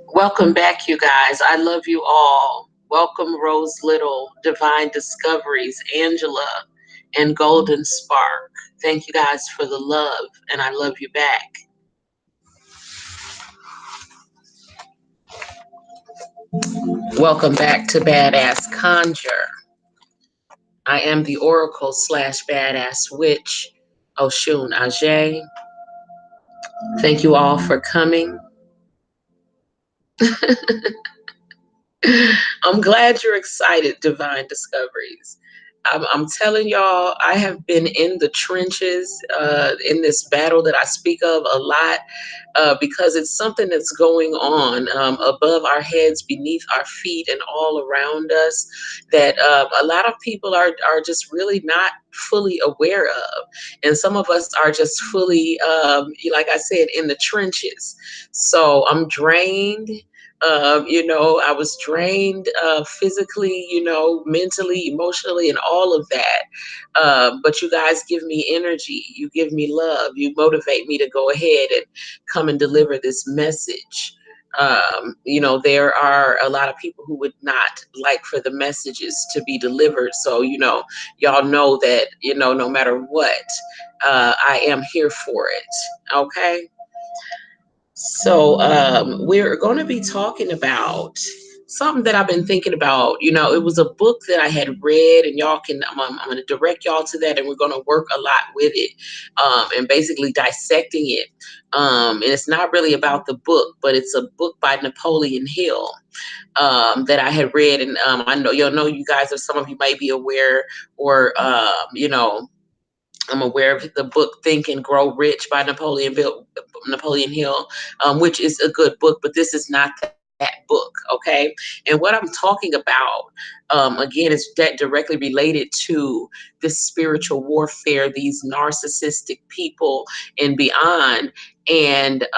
Welcome back, you guys. I love you all. Welcome, Rose Little, Divine Discoveries, Angela, and Golden Spark. Thank you guys for the love, and I love you back. Welcome back to Badass Conjure. I am the Oracle / Badass Witch, Oshun Ajay. Thank you all for coming. I'm glad you're excited, Divine Discoveries. I'm telling y'all, I have been in the trenches in this battle that I speak of a lot because it's something that's going on above our heads, beneath our feet, and all around us that a lot of people are just really not fully aware of. And some of us are just fully, like I said, in the trenches. So I'm drained. I was drained physically, mentally, emotionally, and all of that. But you guys give me energy. You give me love. You motivate me to go ahead and come and deliver this message. There are a lot of people who would not like for the messages to be delivered. So, y'all know that, no matter what, I am here for it. Okay. So we're going to be talking about something that I've been thinking about. It was a book that I had read, and y'all can, I'm going to direct y'all to that, and we're going to work a lot with it and basically dissecting it. And it's not really about the book, but it's a book by Napoleon Hill that I had read. And I know you guys, or some of you might be aware, or, I'm aware of the book Think and Grow Rich by Napoleon Hill, which is a good book, but this is not that book, okay? And what I'm talking about, again, is that directly related to this spiritual warfare, these narcissistic people and beyond, and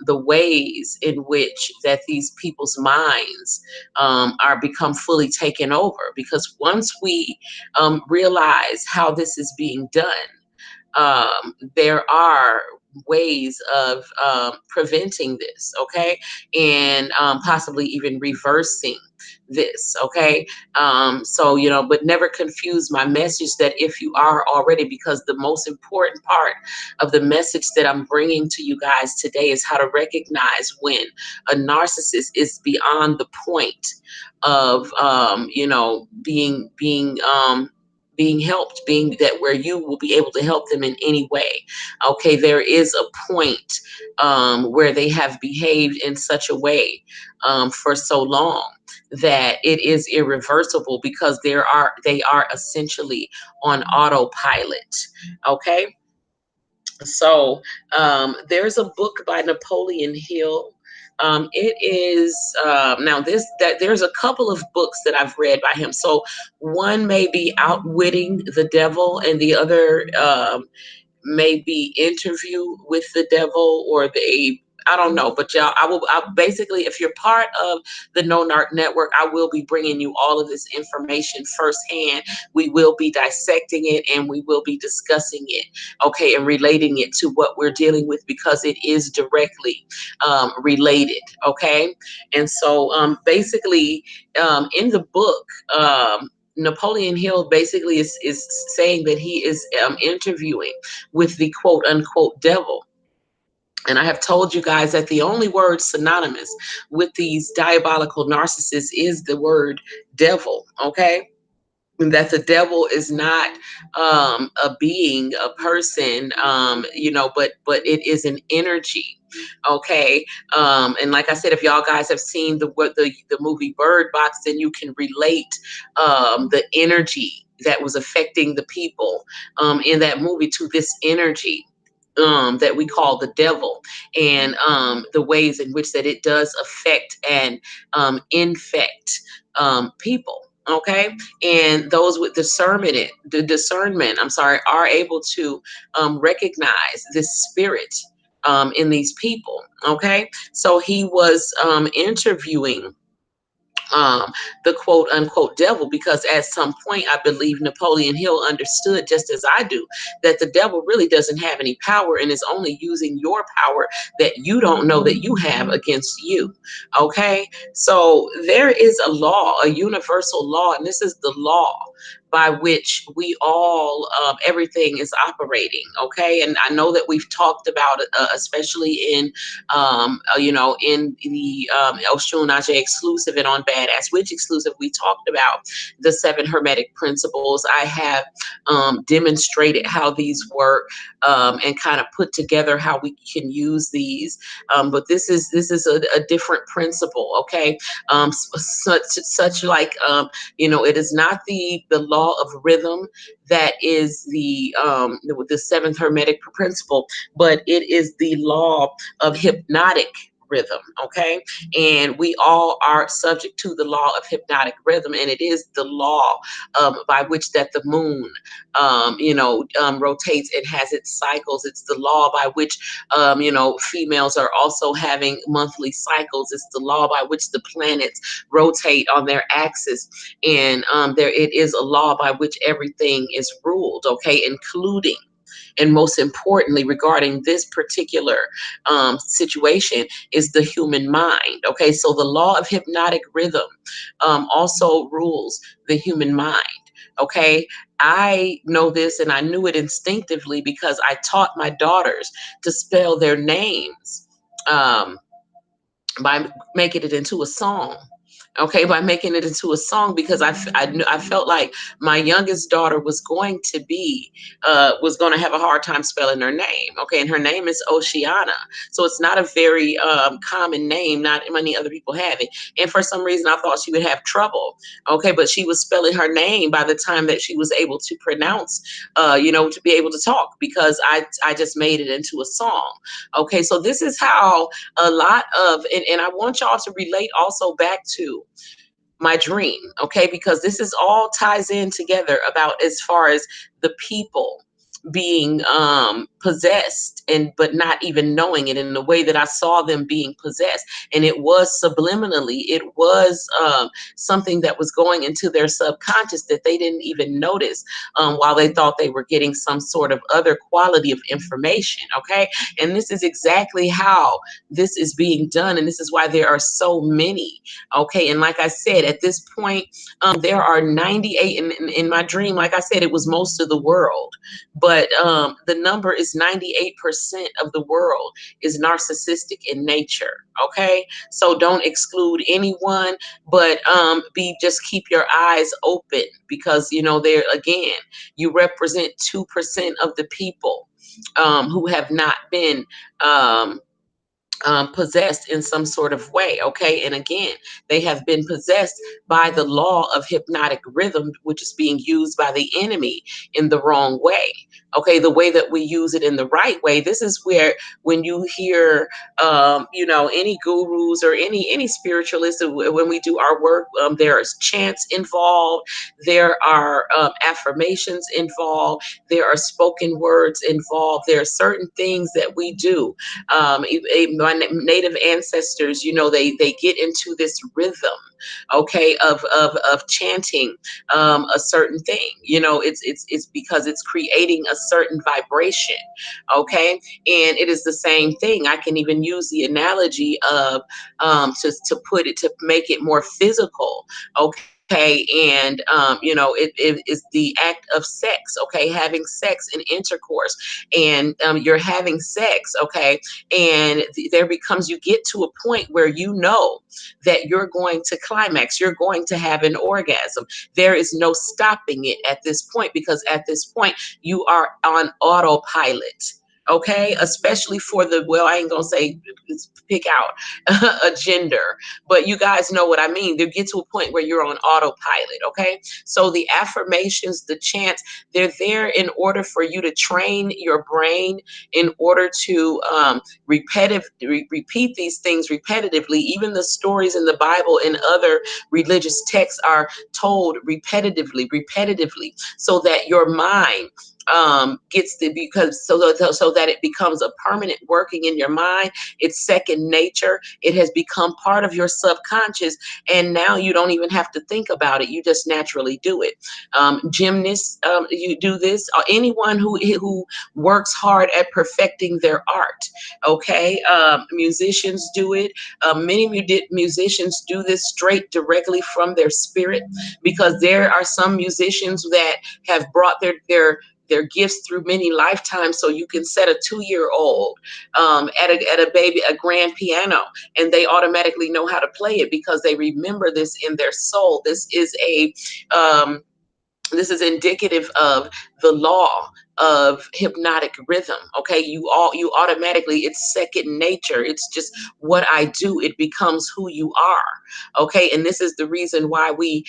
the ways in which that these people's minds are become fully taken over. Because once we realize how this is being done, there are ways of preventing this, okay, and possibly even reversing this, okay. But never confuse my message that if you are already, because the most important part of the message that I'm bringing to you guys today is how to recognize when a narcissist is beyond the point of being helped, being that where you will be able to help them in any way. Okay, there is a point where they have behaved in such a way for so long that it is irreversible, because they are essentially on autopilot. Okay, so there's a book by Napoleon Hill. It is there's a couple of books that I've read by him. So one may be Outwitting the Devil, and the other may be Interview with the Devil, or I don't know, but y'all, I basically, if you're part of the No Narc Network, I will be bringing you all of this information firsthand. We will be dissecting it and we will be discussing it, okay, and relating it to what we're dealing with because it is directly related, okay? And so basically, in the book, Napoleon Hill basically is saying that he is interviewing with the quote unquote devil. And I have told you guys that the only word synonymous with these diabolical narcissists is the word devil, okay? And that the devil is not a being, a person, you know, but it is an energy, okay? And like I said, if y'all guys have seen the movie Bird Box, then you can relate the energy that was affecting the people in that movie to this energy that we call the devil, and the ways in which that it does affect and infect people, okay? And those with discernment, I'm sorry, are able to recognize this spirit in these people, okay? So he was interviewing the quote unquote devil, because at some point I believe Napoleon Hill understood, just as I do, that the devil really doesn't have any power and is only using your power that you don't know that you have against you. Okay, so there is a law, a universal law, and this is the law by which we all everything is operating. Okay, and I know that we've talked about it, especially in you know, in the Oshun Exclusive and on BadassWitch Exclusive, we talked about the 7 Hermetic principles. I have demonstrated how these work and kind of put together how we can use these. But this is a different principle, okay? Such like you know, it is not the law of rhythm that is the 7th Hermetic principle, but it is the law of hypnotic rhythm, okay? And we all are subject to the law of hypnotic rhythm, and it is the law by which that the moon you know, rotates and has its cycles. It's the law by which you know, females are also having monthly cycles. It's the law by which the planets rotate on their axis, and there it is a law by which everything is ruled, okay, including and most importantly regarding this particular situation is the human mind, okay? So the law of hypnotic rhythm also rules the human mind, okay? I know this and I knew it instinctively because I taught my daughters to spell their names by making it into a song, okay, by making it into a song, because I felt like my youngest daughter was going to be was going to have a hard time spelling her name, okay, and her name is Oceana, so it's not a very common name, not many other people have it, and for some reason I thought she would have trouble, okay, but she was spelling her name by the time that she was able to pronounce you know, to be able to talk, because I just made it into a song, okay? So this is how a lot of, and I want y'all to relate also back to my dream, okay? Because this is all ties in together about as far as the people being possessed, and but not even knowing it, in the way that I saw them being possessed, and it was subliminally, it was something that was going into their subconscious that they didn't even notice, while they thought they were getting some sort of other quality of information, okay? And this is exactly how this is being done, and this is why there are so many, okay? And like I said, at this point there are 98 in my dream, like I said, it was most of the world, but the number is 98% of the world is narcissistic in nature, okay? So don't exclude anyone, but just keep your eyes open, because you know, there again, you represent 2% of the people who have not been possessed in some sort of way, okay? And again, they have been possessed by the law of hypnotic rhythm, which is being used by the enemy in the wrong way, Okay, the way that we use it in the right way. This is where, when you hear, any gurus or any spiritualists, when we do our work, there is chants involved, there are affirmations involved, there are spoken words involved, there are certain things that we do. My native ancestors, they get into this rhythm, okay, of chanting a certain thing. It's because it's creating a certain vibration, okay. And it is the same thing. I can even use the analogy of, to make it more physical, okay. And it is the act of sex, okay, having sex and intercourse, and you're having sex, okay. And there becomes, you get to a point where that you're going to climax, you're going to have an orgasm. There is no stopping it at this point, because at this point you are on autopilot. Okay, especially for I ain't gonna say pick out a gender, but you guys know what I mean. They get to a point where you're on autopilot. Okay, so the affirmations, the chants, they're there in order for you to train your brain, in order to repeat these things repetitively. Even the stories in the Bible and other religious texts are told repetitively, so that your mind gets to, because so that it becomes a permanent working in your mind. It's second nature. It has become part of your subconscious, and now you don't even have to think about it. You just naturally do it. Gymnasts, you do this. Anyone who works hard at perfecting their art, okay. Musicians do it. Many musicians do this straight directly from their spirit, because there are some musicians that have brought their gifts through many lifetimes. So you can set a 2-year-old at a grand piano, and they automatically know how to play it because they remember this in their soul. Um, this is indicative of the law of hypnotic rhythm. Okay, you automatically, it's second nature. It's just what I do. It becomes who you are. Okay, and this is the reason why we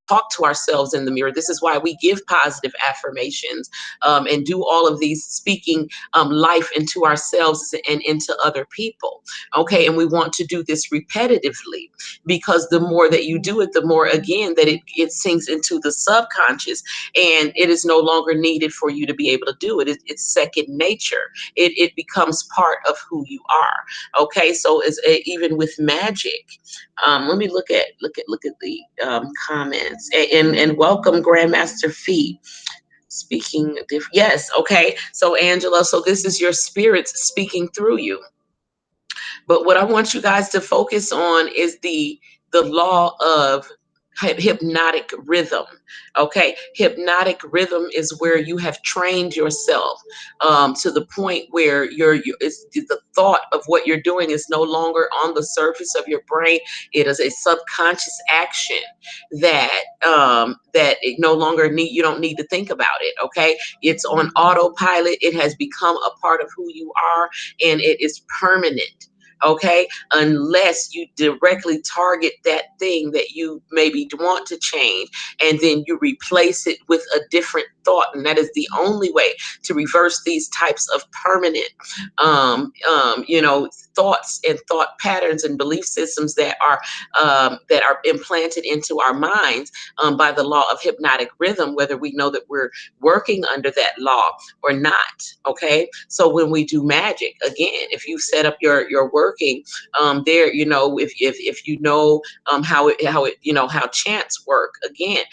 talk to ourselves in the mirror. This is why we give positive affirmations, and do all of these, speaking life into ourselves and into other people. Okay, and we want to do this repetitively, because the more that you do it, the more, again, that it sinks into the subconscious, and it is no longer needed for you to be able to do it. It's second nature. It becomes part of who you are. Okay, so even with magic, let me look at the comments, and welcome Grandmaster Fee. Speaking different, yes, okay. So Angela, so this is your spirits speaking through you. But what I want you guys to focus on is the law of hypnotic rhythm. Okay, hypnotic rhythm is where you have trained yourself to the point where it's the thought of what you're doing is no longer on the surface of your brain. It is a subconscious action that it no longer you don't need to think about it. Okay, it's on autopilot. It has become a part of who you are, and it is permanent. Okay, unless you directly target that thing that you maybe want to change, and then you replace it with a different thought. And that is the only way to reverse these types of permanent thoughts and thought patterns and belief systems that are implanted into our minds by the law of hypnotic rhythm, whether we know that we're working under that law or not. Okay, so when we do magic, again, if you set up your working there, if you know how chants work, again,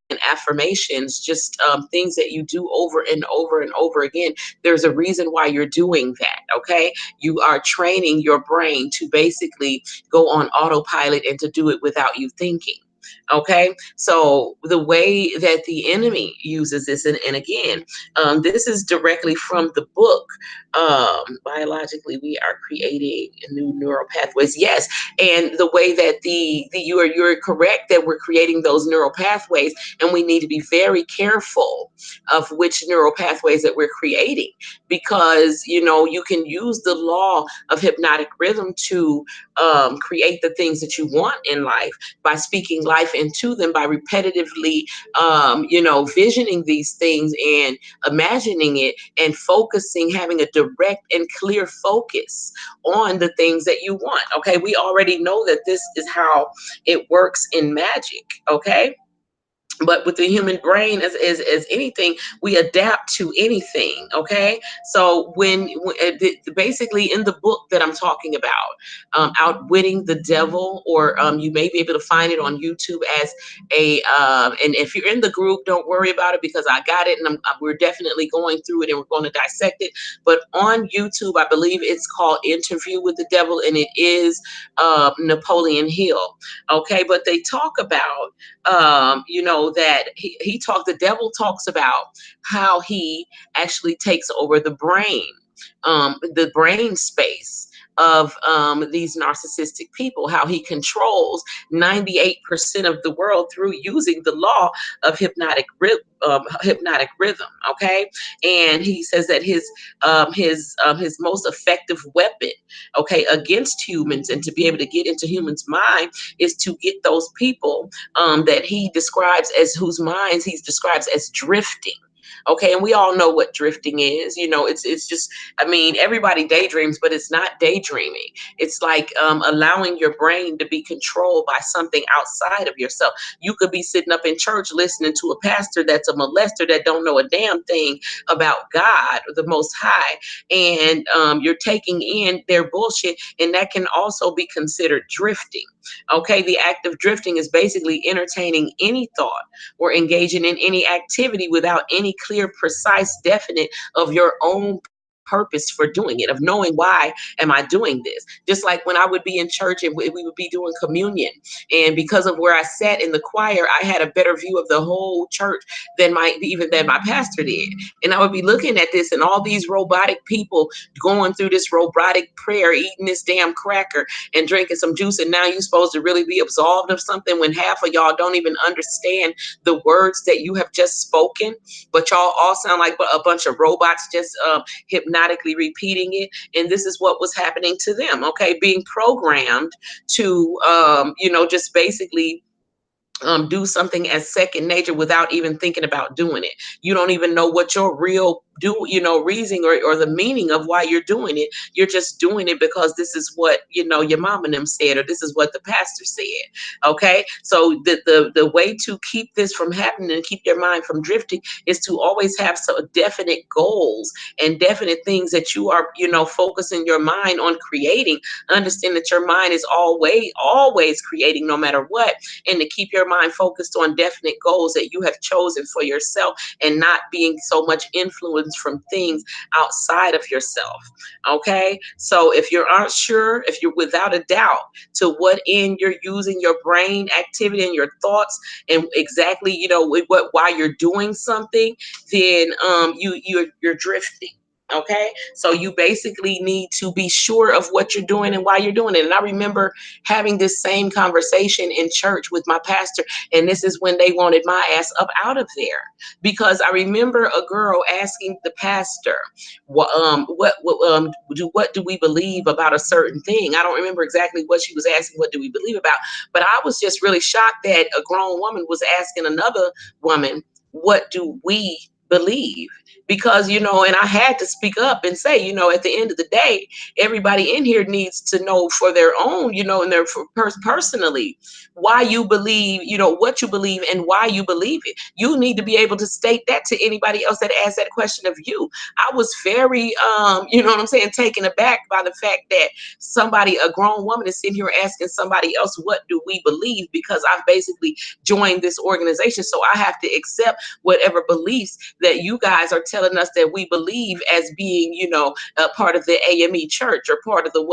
and affirmations, just things that you do over and over and over again. There's a reason why you're doing that. Okay, you are training your brain to basically go on autopilot and to do it without you thinking. Okay, so the way that the enemy uses this, and again, this is directly from the book, Biologically We Are Creating New Neural Pathways. Yes, and the way that you're correct that we're creating those neural pathways, and we need to be very careful of which neural pathways that we're creating, because you can use the law of hypnotic rhythm to create the things that you want in life by speaking life life into them by repetitively, visioning these things and imagining it and focusing, having a direct and clear focus on the things that you want. Okay, we already know that this is how it works in magic. Okay, but with the human brain, as anything, we adapt to anything. Okay, so basically in the book that I'm talking about, Outwitting the Devil, or you may be able to find it on YouTube as and if you're in the group, don't worry about it because I got it, and we're definitely going through it and we're going to dissect it. But on YouTube, I believe it's called Interview with the Devil, and it is Napoleon Hill. Okay, but they talk about that the devil talks about how he actually takes over the brain space of these narcissistic people, how he controls 98% of the world through using the law of hypnotic rhythm. Okay, and he says that his most effective weapon, okay, against humans and to be able to get into humans' mind is to get those people that he describes as whose minds he describes as drifting. Okay, and we all know what drifting is. It's just, I mean, everybody daydreams, but it's not daydreaming. It's like allowing your brain to be controlled by something outside of yourself. You could be sitting up in church listening to a pastor that's a molester that don't know a damn thing about God or the Most High, and you're taking in their bullshit, and that can also be considered drifting. Okay, the act of drifting is basically entertaining any thought or engaging in any activity without any clear, precise, definite of your own purpose for doing it, of knowing why am I doing this. Just like when I would be in church and we would be doing communion, and because of where I sat in the choir, I had a better view of the whole church than my pastor did. And I would be looking at this and all these robotic people going through this robotic prayer, eating this damn cracker and drinking some juice, and now you're supposed to really be absolved of something when half of y'all don't even understand the words that you have just spoken, but y'all all sound like a bunch of robots just hypnotically repeating it. And this is what was happening to them. Okay, being programmed to just basically do something as second nature without even thinking about doing it. You don't even know what your real reason or the meaning of why you're doing it. You're just doing it because this is what your mom and them said, or this is what the pastor said. Okay, so the way to keep this from happening and keep your mind from drifting is to always have some definite goals and definite things that you are focusing your mind on creating. Understand that your mind is always creating no matter what, and to keep your mind focused on definite goals that you have chosen for yourself and not being so much influenced from things outside of yourself. Okay, so if you aren't sure, if you're without a doubt to what end you're using your brain activity and your thoughts and exactly why you're doing something, then you're drifting. Okay, so you basically need to be sure of what you're doing and why you're doing it. And I remember having this same conversation in church with my pastor, and this is when they wanted my ass up out of there, because I remember a girl asking the pastor, what do we believe about a certain thing? I don't remember exactly what she was asking, what do we believe about, but I was just really shocked that a grown woman was asking another woman, what do we believe? Because and I had to speak up and say, at the end of the day, everybody in here needs to know for their own, and their personally, why you believe, what you believe and why you believe it. You need to be able to state that to anybody else that asks that question of you. I was very, taken aback by the fact that a grown woman is sitting here asking somebody else, what do we believe? Because I've basically joined this organization, so I have to accept whatever beliefs that you guys are telling us that we believe as being, a part of the AME church or part of the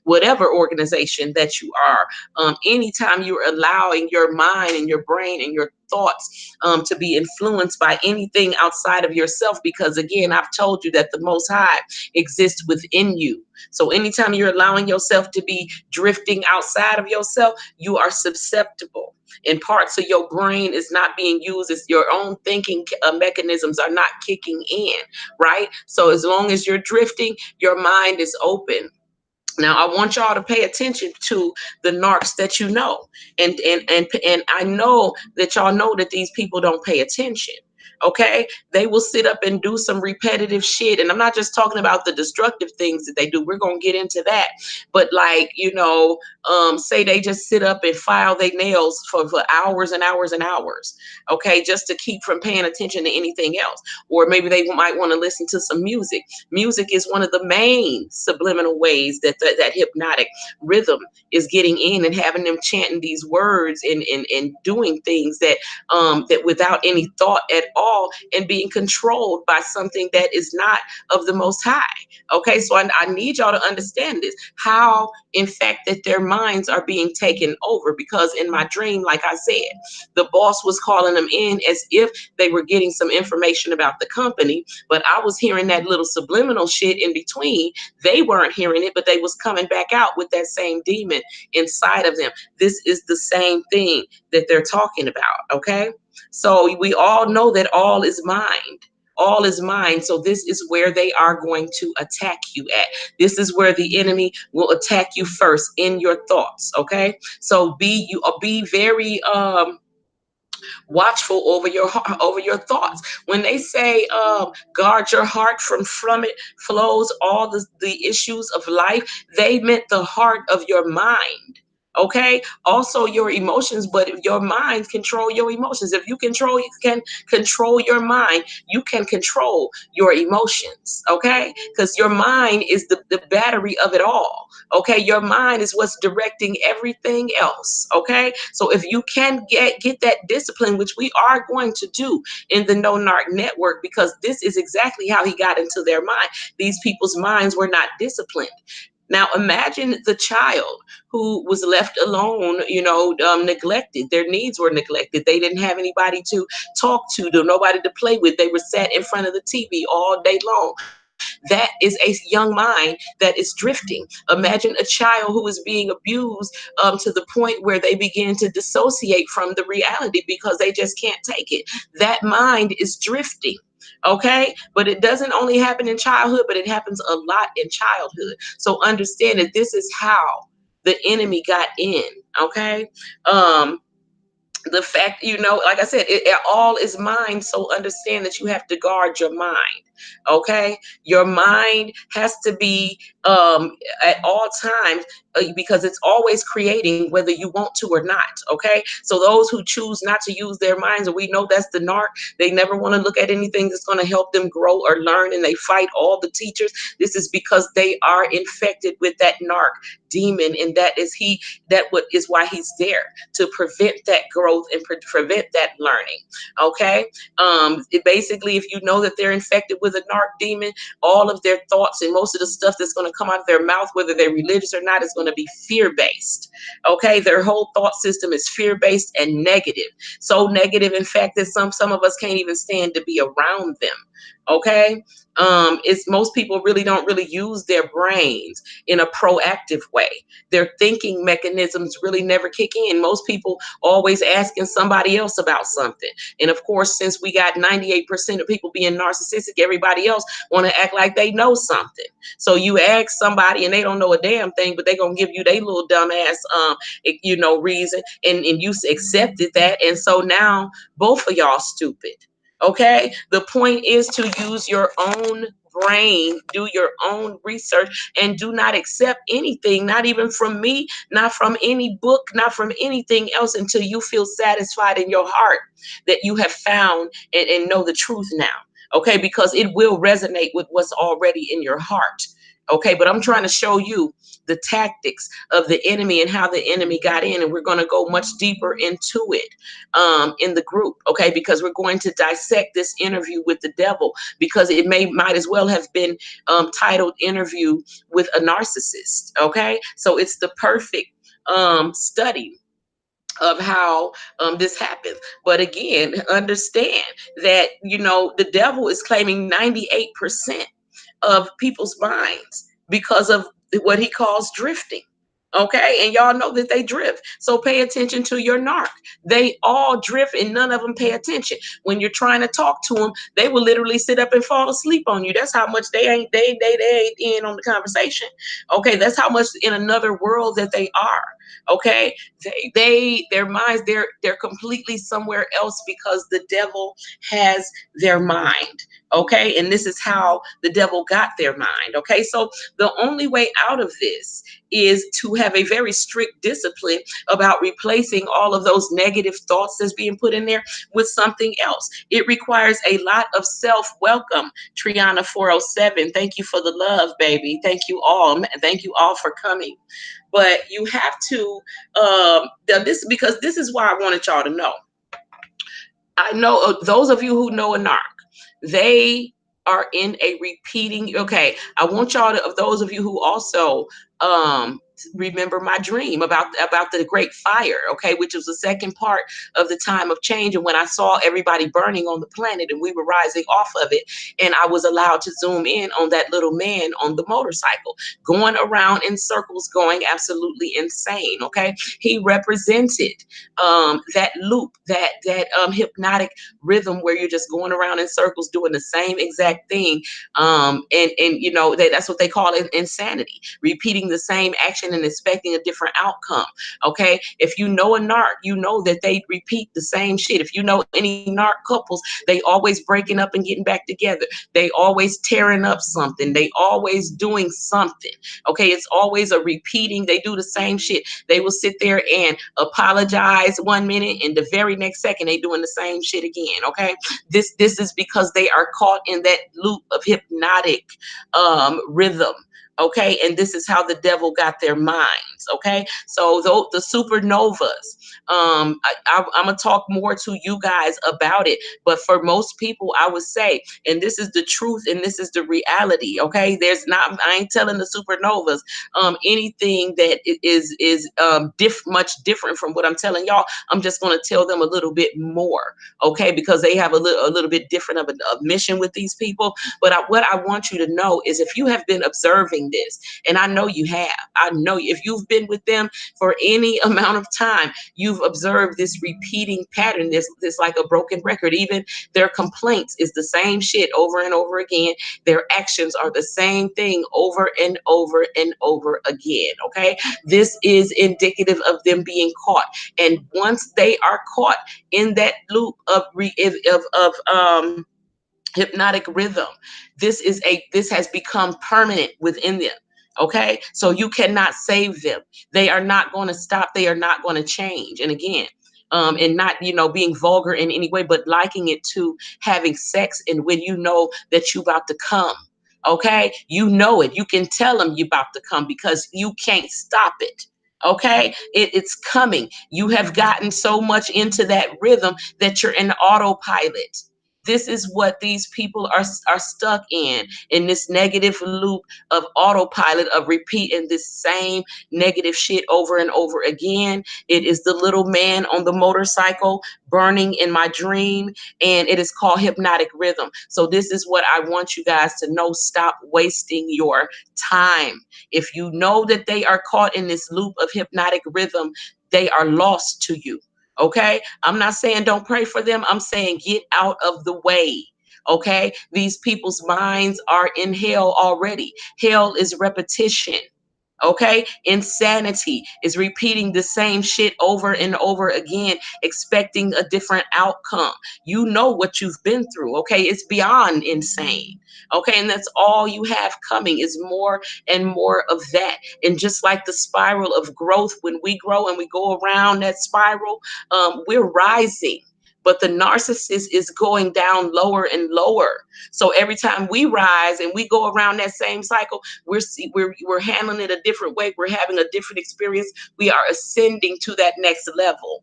whatever organization that you are. Anytime you're allowing your mind and your brain and your thoughts to be influenced by anything outside of yourself, because again, I've told you that the Most High exists within you. So anytime you're allowing yourself to be drifting outside of yourself, you are susceptible, and parts of your brain is not being used. It's your own thinking mechanisms are not kicking in, right? So as long as you're drifting, your mind is open Now, I want y'all to pay attention to the narcs that you know, and I know that y'all know that these people don't pay attention. Okay, they will sit up and do some repetitive shit, and I'm not just talking about the destructive things that they do. We're gonna get into that, but like, say they just sit up and file their nails for hours and hours and hours. Okay, just to keep from paying attention to anything else, or maybe they might want to listen to some music. Music is one of the main subliminal ways that that hypnotic rhythm is getting in and having them chanting these words and doing things that without any thought at all, and being controlled by something that is not of the Most High. Okay, so I need y'all to understand this, how in fact that their minds are being taken over, because in my dream, like I said, the boss was calling them in as if they were getting some information about the company, but I was hearing that little subliminal shit in between. They weren't hearing it, but they was coming back out with that same demon inside of them. This is the same thing that they're talking about. Okay, so we all know that all is mind. All is mind. So this is where they are going to attack you at. This is where the enemy will attack you first, in your thoughts. Okay, so be very watchful over your heart, over your thoughts. When they say guard your heart, from it flows all the issues of life, they meant the heart of your mind. Okay, also your emotions, but if your mind control your emotions. If you can control your mind, you can control your emotions. Okay, because your mind is the battery of it all. Okay, your mind is what's directing everything else. Okay, so if you can get that discipline, which we are going to do in the No Narc Network, because this is exactly how he got into their mind. These people's minds were not disciplined. Now imagine the child who was left alone, neglected. Their needs were neglected. They didn't have anybody to talk to, nobody to play with. They were sat in front of the TV all day long. That is a young mind that is drifting. Imagine a child who is being abused to the point where they begin to dissociate from the reality because they just can't take it. That mind is drifting. Okay, but it doesn't only happen in childhood, but it happens a lot in childhood. So understand that this is how the enemy got in. Okay, the fact, like I said, it all is mind. So understand that you have to guard your mind. Okay, your mind has to be at all times, because it's always creating, whether you want to or not. Okay, so those who choose not to use their minds, and we know that's the narc, they never want to look at anything that's going to help them grow or learn, and they fight all the teachers. This is because they are infected with that narc demon, and that what is why he's there, to prevent that growth and prevent that learning. Okay, basically, if you know that they're infected with a narc demon, all of their thoughts and most of the stuff that's going to come out of their mouth, whether they're religious or not, is going to be fear-based. Okay, their whole thought system is fear-based and negative. So negative, in fact, that some of us can't even stand to be around them. Okay, it's most people don't really use their brains in a proactive way. Their thinking mechanisms really never kick in. Most people always asking somebody else about something. And of course, since we got 98% of people being narcissistic, everybody else want to act like they know something. So you ask somebody and they don't know a damn thing, but they gonna give you their little dumbass reason, and you accepted that, and so now both of y'all stupid. Okay, the point is to use your own brain, do your own research, and do not accept anything, not even from me, not from any book, not from anything else, until you feel satisfied in your heart that you have found and know the truth now. Okay, because it will resonate with what's already in your heart. Okay, but I'm trying to show you the tactics of the enemy and how the enemy got in, and we're going to go much deeper into it in the group. Okay, because we're going to dissect this interview with the devil, because it might as well have been titled "Interview with a Narcissist." Okay, so it's the perfect study of how this happens. But again, understand that the devil is claiming 98% of people's minds because of what he calls drifting. Okay, and y'all know that they drift. So pay attention to your narc. They all drift and none of them pay attention. When you're trying to talk to them, they will literally sit up and fall asleep on you. That's how much they ain't in on the conversation. Okay, that's how much in another world that they are. Okay, their minds, they're completely somewhere else because the devil has their mind. Okay, and this is how the devil got their mind. Okay, so the only way out of this is to have a very strict discipline about replacing all of those negative thoughts that's being put in there with something else. It requires a lot of self-welcome. Triana 407, thank you for the love, baby. Thank you all. Thank you all for coming. But you have to, this, because this is why I wanted y'all to know. I know those of you who know a narc, they are in a repeating. Okay, I want y'all to, of those of you who also remember my dream about the great fire, okay, which was the second part of the time of change, and when I saw everybody burning on the planet and we were rising off of it, and I was allowed to zoom in on that little man on the motorcycle going around in circles, going absolutely insane. Okay, he represented that loop, that hypnotic rhythm where you're just going around in circles doing the same exact thing, and you know that's what they call it, insanity, repeating the same action and expecting a different outcome. Okay, if you know a narc, you know that they repeat the same shit. If you know any narc couples, they always breaking up and getting back together. They always tearing up something. They always doing something. Okay, it's always a repeating. They do the same shit. They will sit there and apologize 1 minute, and the very next second they doing the same shit again. Okay, this is because they are caught in that loop of hypnotic rhythm. Okay, and this is how the devil got their minds. Okay, so the supernovas, I'm gonna talk more to you guys about it, but for most people I would say, and this is the truth and this is the reality. Okay, there's not, I ain't telling the supernovas anything that is much different from what I'm telling y'all. I'm just going to tell them a little bit more, okay, because they have a little bit different of a mission with these people. But what I want you to know is, if you have been observing this, and I know you have, I know if you've been with them for any amount of time, you've observed this repeating pattern, this like a broken record. Even their complaints is the same shit over and over again. Their actions are the same thing over and over and over again. Okay, this is indicative of them being caught, and once they are caught in that loop of hypnotic rhythm, this has become permanent within them. Okay, so you cannot save them. They are not going to stop. They are not going to change. And again, and not, being vulgar in any way, but liking it to having sex, and when you know that you about to come. Okay, you know it. You can tell them you about to come because you can't stop it. Okay, it's coming. You have gotten so much into that rhythm that you're in autopilot. This is what these people are stuck in this negative loop of autopilot, of repeating this same negative shit over and over again. It is the little man on the motorcycle burning in my dream, and it is called hypnotic rhythm. So this is what I want you guys to know. Stop wasting your time. If you know that they are caught in this loop of hypnotic rhythm, they are lost to you. Okay, I'm not saying don't pray for them. I'm saying get out of the way. Okay, these people's minds are in hell already. Hell is repetition. Okay, insanity is repeating the same shit over and over again, expecting a different outcome. You know what you've been through. Okay, it's beyond insane. Okay, and that's all you have coming is more and more of that. And just like the spiral of growth, when we grow and we go around that spiral, we're rising. But the narcissist is going down lower and lower. So every time we rise and we go around that same cycle, we're handling it a different way. We're having a different experience. We are ascending to that next level.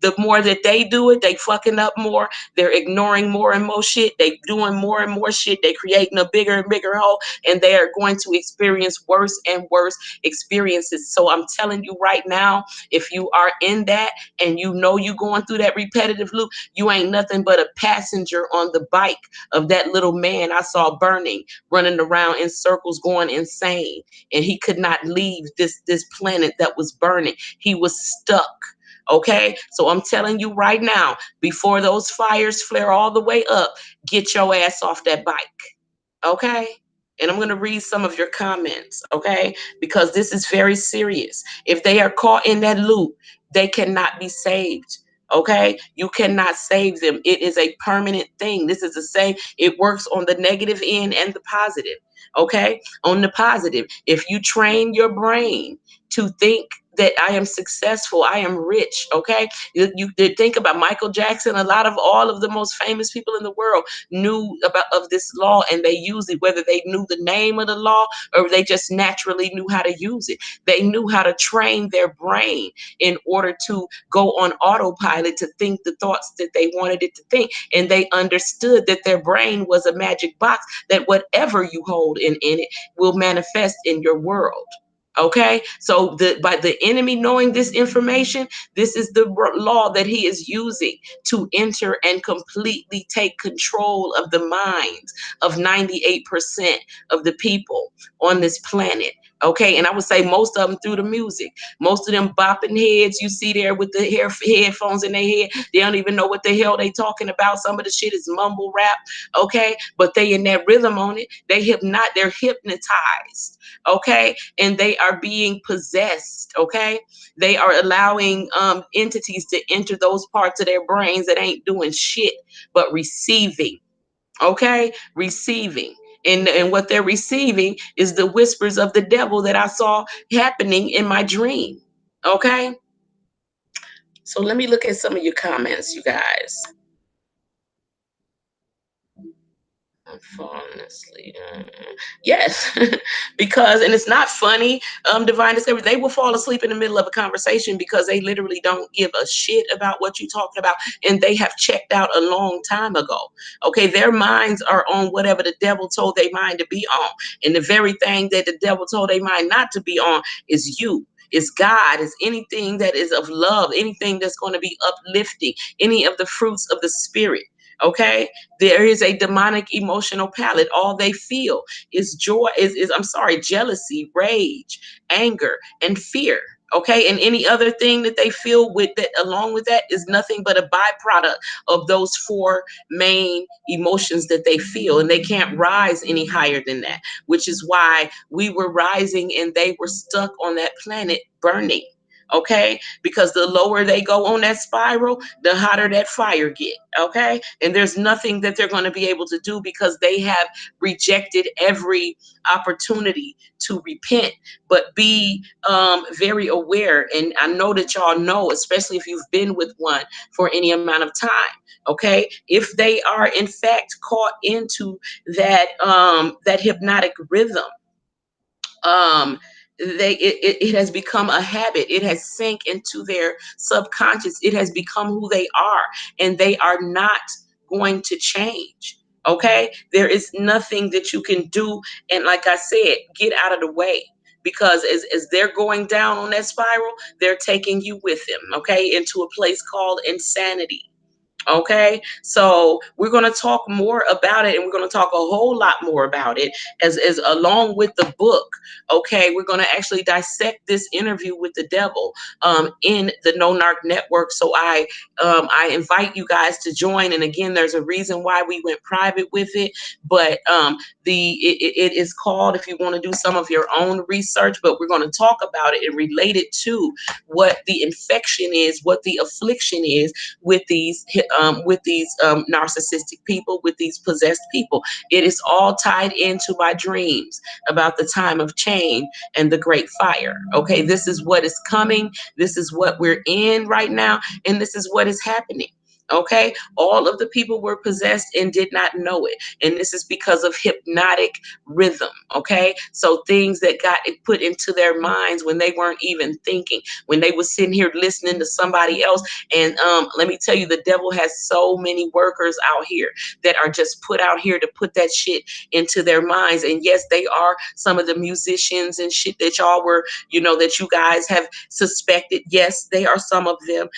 the more that they do it, they fucking up more. They're ignoring more and more shit. They doing more and more shit. They creating a bigger and bigger hole, and they are going to experience worse and worse experiences. So I'm telling you right now, if you are in that and you know you going through that repetitive loop, you ain't nothing but a passenger on the bike of that little man I saw burning, running around in circles, going insane, and he could not leave this planet that was burning. He was stuck. Okay, so I'm telling you right now, before those fires flare all the way up, get your ass off that bike. Okay, and I'm going to read some of your comments. Okay, because this is very serious. If they are caught in that loop, they cannot be saved. Okay, you cannot save them. It is a permanent thing. This is the same. It works on the negative end and the positive. Okay, on the positive, if you train your brain to think that I am successful, I am rich. Okay, you did think about Michael Jackson. A lot of all of the most famous people in the world knew about of this law, and they used it, whether they knew the name of the law or they just naturally knew how to use it. They knew how to train their brain in order to go on autopilot to think the thoughts that they wanted it to think, and they understood that their brain was a magic box, that whatever you hold in it will manifest in your world. Okay, so by the enemy knowing this information, this is the law that he is using to enter and completely take control of the minds of 98% of the people on this planet. Okay, and I would say most of them through the music. Most of them bopping heads you see there with the headphones in their head. They don't even know what the hell they talking about. Some of the shit is mumble rap. Okay, but they in that rhythm on it. They're hypnotized. Okay, and they are being possessed. Okay, they are allowing entities to enter those parts of their brains that ain't doing shit but receiving. Okay, receiving. And what they're receiving is the whispers of the devil that I saw happening in my dream. Okay, so let me look at some of your comments, you guys. I'm falling asleep. Yes, because, and it's not funny, Divine Discovery, they will fall asleep in the middle of a conversation because they literally don't give a shit about what you're talking about, and they have checked out a long time ago. Okay, their minds are on whatever the devil told their mind to be on, and the very thing that the devil told their mind not to be on is you. Is God, is anything that is of love, anything that's going to be uplifting, any of the fruits of the spirit. Okay, there is a demonic emotional palette. All they feel is joy, is I'm sorry, jealousy, rage, anger, and fear. Okay, and any other thing that they feel with that, along with that, is nothing but a byproduct of those four main emotions that they feel, and they can't rise any higher than that, which is why we were rising and they were stuck on that planet burning. Okay, because the lower they go on that spiral, the hotter that fire get. Okay, and there's nothing that they're going to be able to do because they have rejected every opportunity to repent. But be very aware, and I know that y'all know, especially if you've been with one for any amount of time. Okay, if they are in fact caught into that hypnotic rhythm, it has become a habit. It has sank into their subconscious. It has become who they are, and they are not going to change. Okay, there is nothing that you can do, and like I said, get out of the way, because as they're going down on that spiral, they're taking you with them. Okay, into a place called insanity. Okay, so we're going to talk more about it, and we're going to talk a whole lot more about it as along with the book. Okay, we're going to actually dissect this interview with the devil in the No Narc Network. So I invite you guys to join. And again, there's a reason why we went private with it, but it is called, if you want to do some of your own research, but we're going to talk about it and relate it to what the infection is, what the affliction is with these narcissistic people, with these possessed people. It is all tied into my dreams about the time of change and the great fire. Okay, this is what is coming. This is what we're in right now, and this is what is happening. Okay, all of the people were possessed and did not know it. And this is because of hypnotic rhythm. Okay, so things that got put into their minds when they weren't even thinking, when they were sitting here listening to somebody else. And let me tell you, the devil has so many workers out here that are just put out here to put that shit into their minds. And yes, they are some of the musicians and shit that y'all were, that you guys have suspected. Yes, they are some of them.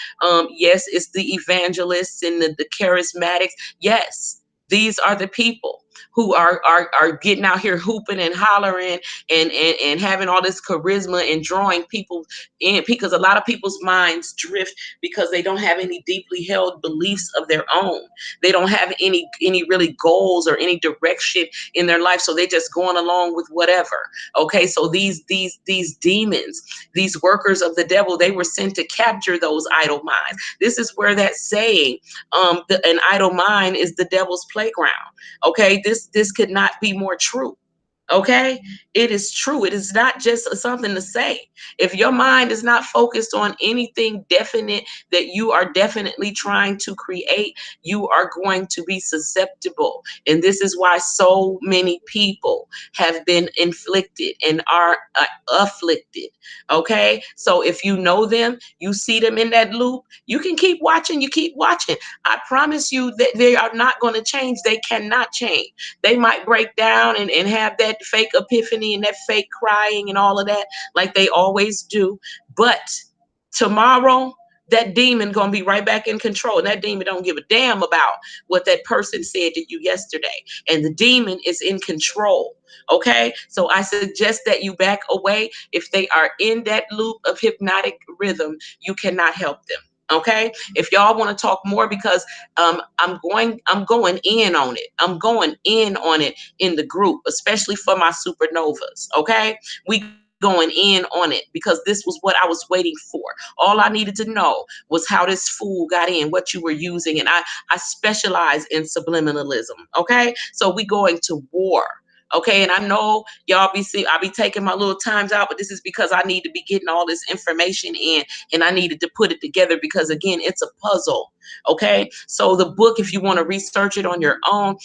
Yes, it's the evangelists and the charismatics. Yes, these are the people who are getting out here hooping and hollering and having all this charisma and drawing people in, because a lot of people's minds drift because they don't have any deeply held beliefs of their own. They don't have any really goals or any direction in their life, so they just going along with whatever. Okay, so these demons, these workers of the devil, they were sent to capture those idle minds. This is where that saying, an idle mind is the devil's playground. Okay, this could not be more true. Okay, it is true. It is not just something to say. If your mind is not focused on anything definite that you are definitely trying to create, you are going to be susceptible. And this is why so many people have been inflicted and are afflicted. Okay, so if you know them, you see them in that loop, you can keep watching, you keep watching. I promise you that they are not going to change. They cannot change. They might break down and have that fake epiphany and that fake crying and all of that, like they always do. But tomorrow, that demon gonna be right back in control. And that demon don't give a damn about what that person said to you yesterday. And the demon is in control. Okay, so I suggest that you back away. If they are in that loop of hypnotic rhythm, you cannot help them. Okay, if y'all want to talk more, because I'm going in on it. I'm going in on it in the group, especially for my supernovas. Okay, we going in on it because this was what I was waiting for. All I needed to know was how this fool got in, what you were using, and I specialize in subliminalism. Okay, so we going to war. Okay, and I know y'all I'll be taking my little times out, but this is because I need to be getting all this information in, and I needed to put it together because again, it's a puzzle. Okay, so the book, if you want to research it on your own,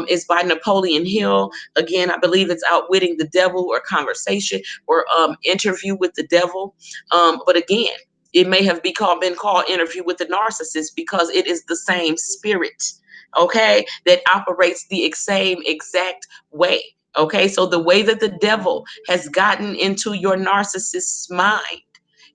is by Napoleon Hill. Again, I believe it's Outwitting the Devil or Conversation or Interview with the Devil. But again, it may have been called Interview with the Narcissist because it is the same spirit, okay, that operates the same exact way. Okay, so the way that the devil has gotten into your narcissist's mind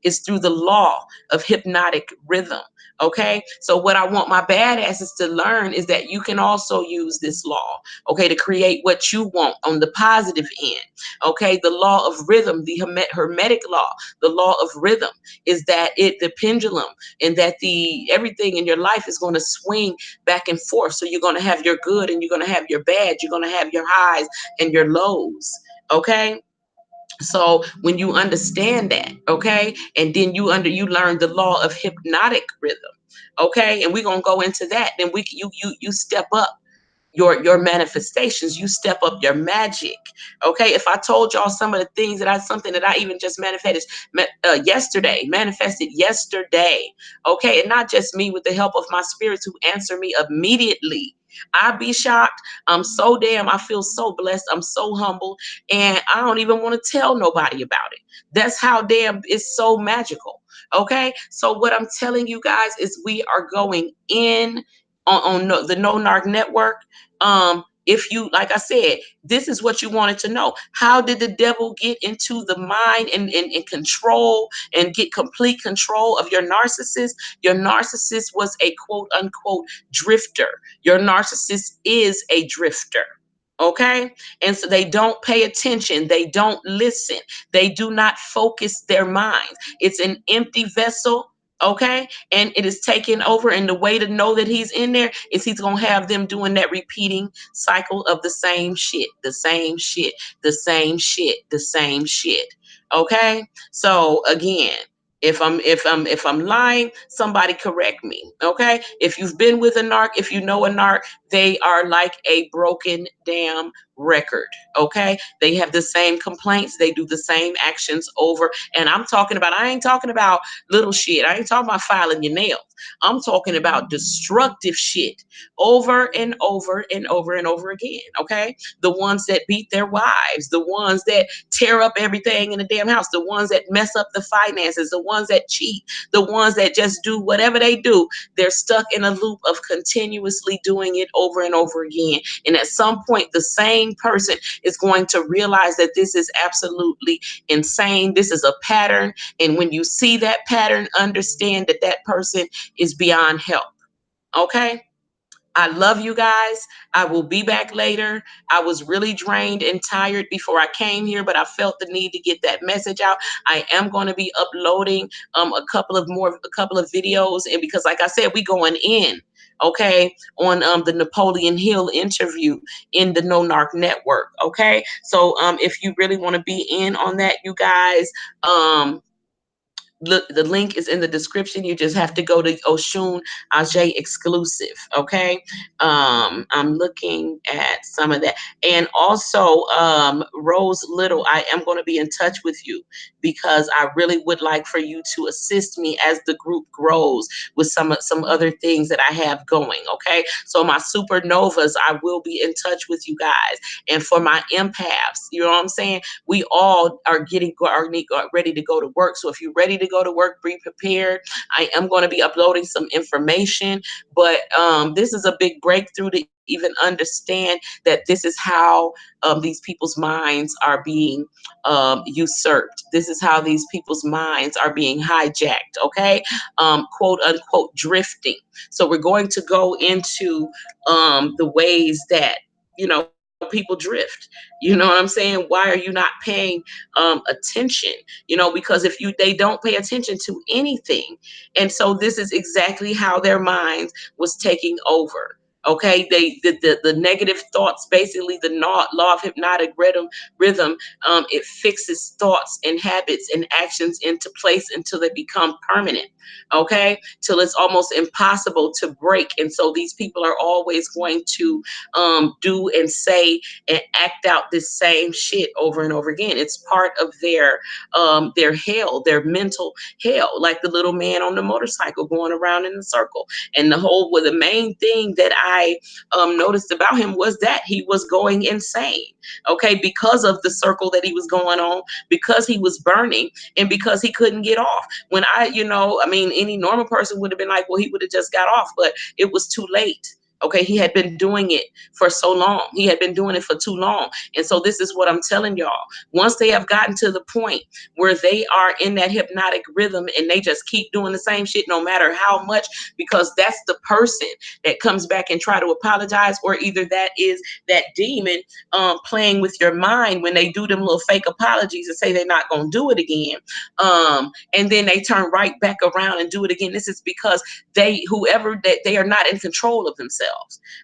is through the law of hypnotic rhythm. Okay, so what I want my badasses to learn is that you can also use this law, okay, to create what you want on the positive end. Okay, the law of rhythm, the hermetic law, the law of rhythm is that the pendulum, and that the everything in your life is going to swing back and forth. So you're going to have your good and you're going to have your bad. You're going to have your highs and your lows. Okay, so when you understand that, okay, and then you learn the law of hypnotic rhythm, okay, and we're gonna go into that. Then you step up your manifestations, you step up your magic. Okay, if I told y'all some of the things something that I even just manifested yesterday. Okay, and not just me, with the help of my spirits who answer me immediately. I'd be shocked. I feel so blessed. I'm so humble, and I don't even want to tell nobody about it. That's how damn it's so magical. Okay, so what I'm telling you guys is we are going in on the No Narc Network. If you, like I said, this is what you wanted to know. How did the devil get into the mind and control and get complete control of your narcissist? Your narcissist was a quote unquote drifter. Your narcissist is a drifter. Okay. And so they don't pay attention. They don't listen. They do not focus their minds. It's an empty vessel. Okay, and it is taken over, and the way to know that he's in there is he's gonna have them doing that repeating cycle of the same shit, the same shit, the same shit, the same shit. Okay, so again, If I'm lying, somebody correct me. Okay. If you've been with a narc, if you know a narc, they are like a broken damn record. Okay. They have the same complaints, they do the same actions over. And I ain't talking about little shit. I ain't talking about filing your nails. I'm talking about destructive shit over and over and over and over again. Okay. The ones that beat their wives, the ones that tear up everything in the damn house, the ones that mess up the finances, the ones that cheat, the ones that just do whatever they do. They're stuck in a loop of continuously doing it over and over again. And at some point, the same person is going to realize that this is absolutely insane. This is a pattern. And when you see that pattern, understand that that person is beyond help. Okay. I love you guys. I will be back later. I was really drained and tired before I came here, but I felt the need to get that message out. I am going to be uploading a couple of videos, and because like I said, we going in, okay, on the Napoleon Hill interview in the No Narc Network. Okay. So if you really want to be in on that, you guys, look, the link is in the description. You just have to go to Oshun Ajay Exclusive. Okay. I'm looking at some of that. And also, Rose Little, I am going to be in touch with you because I really would like for you to assist me as the group grows with some other things that I have going. Okay. So my supernovas, I will be in touch with you guys. And for my empaths, you know what I'm saying? We all are ready to go to work. So if you're ready to go to work, be prepared. I am going to be uploading some information, but this is a big breakthrough to even understand that this is how these people's minds are being usurped. This is how these people's minds are being hijacked. Okay, quote unquote drifting. So we're going to go into the ways that people drift. You know what I'm saying? Why are you not paying attention? Because if they don't pay attention to anything. And so this is exactly how their minds was taking over. Okay, the negative thoughts, basically the law of hypnotic rhythm, it fixes thoughts and habits and actions into place until they become permanent. Okay, till it's almost impossible to break. And so these people are always going to do and say and act out this same shit over and over again. It's part of their hell, their mental hell, like the little man on the motorcycle going around in a circle. And the main thing that I noticed about him was that he was going insane. Okay, because of the circle that he was going on, because he was burning, and because he couldn't get off. When any normal person would have been like, well, he would have just got off, but it was too late. Okay, he had been doing it for so long. He had been doing it for too long. And so this is what I'm telling y'all. Once they have gotten to the point where they are in that hypnotic rhythm and they just keep doing the same shit no matter how much, because that's the person that comes back and try to apologize, or either that is that demon playing with your mind when they do them little fake apologies and say they're not going to do it again. And then they turn right back around and do it again. This is because they are not in control of themselves.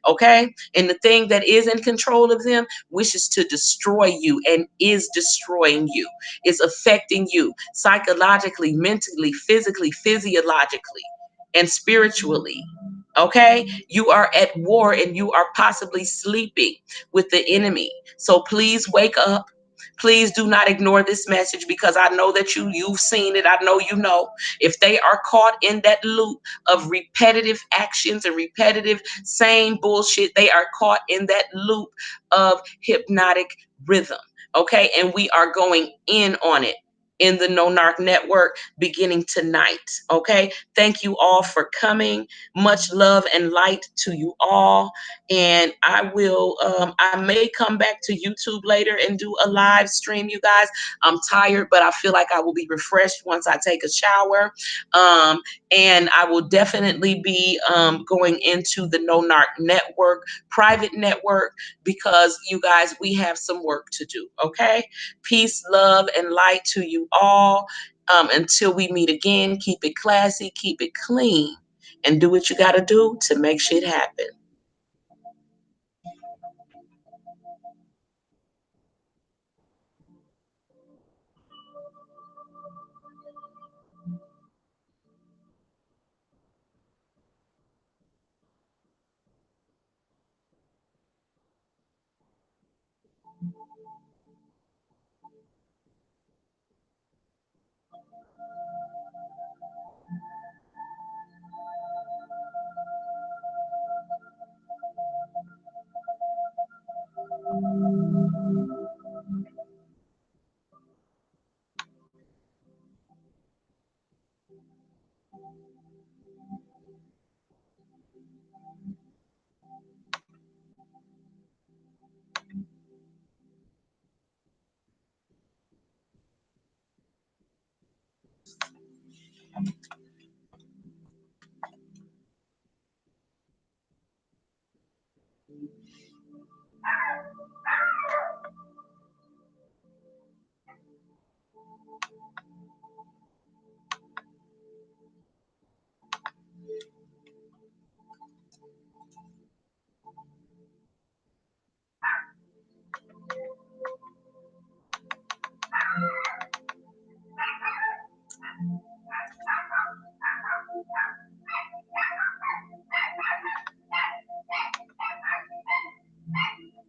Okay. And the thing that is in control of them wishes to destroy you and is destroying you. It's affecting you psychologically, mentally, physically, physiologically, and spiritually. Okay. You are at war and you are possibly sleeping with the enemy. So please wake up. Please do not ignore this message, because I know that you've seen it. I know if they are caught in that loop of repetitive actions and repetitive same bullshit, they are caught in that loop of hypnotic rhythm. Okay, and we are going in on it in the No Narc Network beginning tonight. Okay, thank you all for coming. Much love and light to you all. And I may come back to YouTube later and do a live stream, you guys. I'm tired, but I feel like I will be refreshed once I take a shower. And I will definitely be going into the No Narc Network, private network, because you guys, we have some work to do. Okay. Peace, love, and light to you all. Until we meet again, keep it classy, keep it clean, and do what you got to do to make shit happen.